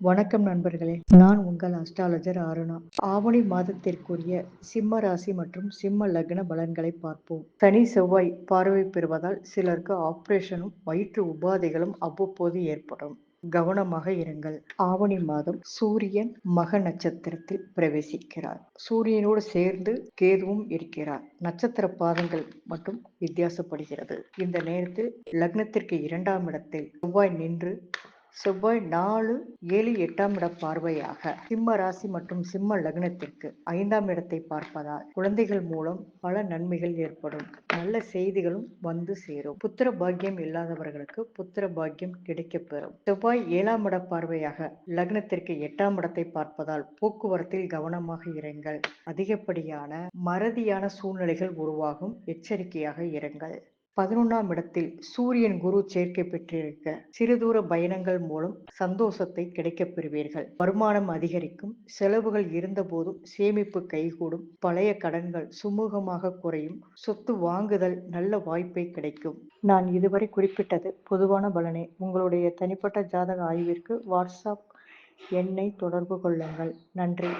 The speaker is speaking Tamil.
வணக்கம் நண்பர்களே, நான் உங்கள் அஸ்ட்ராலஜர் அருணா. ஆவணி மாதத்திற்குரிய சிம்ம ராசி மற்றும் சிம்ம லக்ன பலன்களை பார்ப்போம். சனி செவ்வாய் பார்வை பெறுவதால் சிலருக்கு ஆபரேஷனும் வயிற்று உபாதைகளும் அவ்வப்போது ஏற்படும். கவனமாக இருங்கள். ஆவணி மாதம் சூரியன் மக நட்சத்திரத்தில் பிரவேசிக்கிறார். சூரியனோடு சேர்ந்து கேதுவும் இருக்கிறார். நட்சத்திர பாதங்கள் மட்டும் வித்தியாசப்படுகிறது. இந்த நேரத்தில் லக்னத்திற்கு 2ஆம் இடத்தில் செவ்வாய் நின்று செவ்வாய் 4, 7, 8ஆம் இட பார்வையாக சிம்ம ராசி மற்றும் சிம்ம லக்னத்திற்கு 5ஆம் இடத்தை பார்ப்பதால் குழந்தைகள் மூலம் பல நன்மைகள் ஏற்படும். நல்ல செய்திகளும் வந்து சேரும். புத்திர பாக்கியம் இல்லாதவர்களுக்கு புத்திர பாக்கியம் கிடைக்கப்பெறும். செவ்வாய் 7ஆம் இட பார்வையாக லக்னத்திற்கு 8ஆம் இடத்தை பார்ப்பதால் போக்குவரத்தில் கவனமாக இருங்கள். அதிகப்படியான மறதியான சூழ்நிலைகள் உருவாகும். எச்சரிக்கையாக இருங்கள். 11ஆம் இடத்தில் சூரியன் குரு சேர்க்கை பெற்றிருக்க சிறுதூர பயணங்கள் மூலம் சந்தோஷத்தை கிடைக்கப் பெறுவீர்கள். வருமானம் அதிகரிக்கும். செலவுகள் இருந்தபோதும் சேமிப்பு கைகூடும். பழைய கடன்கள் சுமூகமாக குறையும். சொத்து வாங்குதல் நல்ல வாய்ப்பை கிடைக்கும். நான் இதுவரை குறிப்பிட்டது பொதுவான பலனே. உங்களுடைய தனிப்பட்ட ஜாதக ஆய்விற்கு வாட்ஸ்அப் எண்ணை தொடர்பு கொள்ளுங்கள். நன்றி.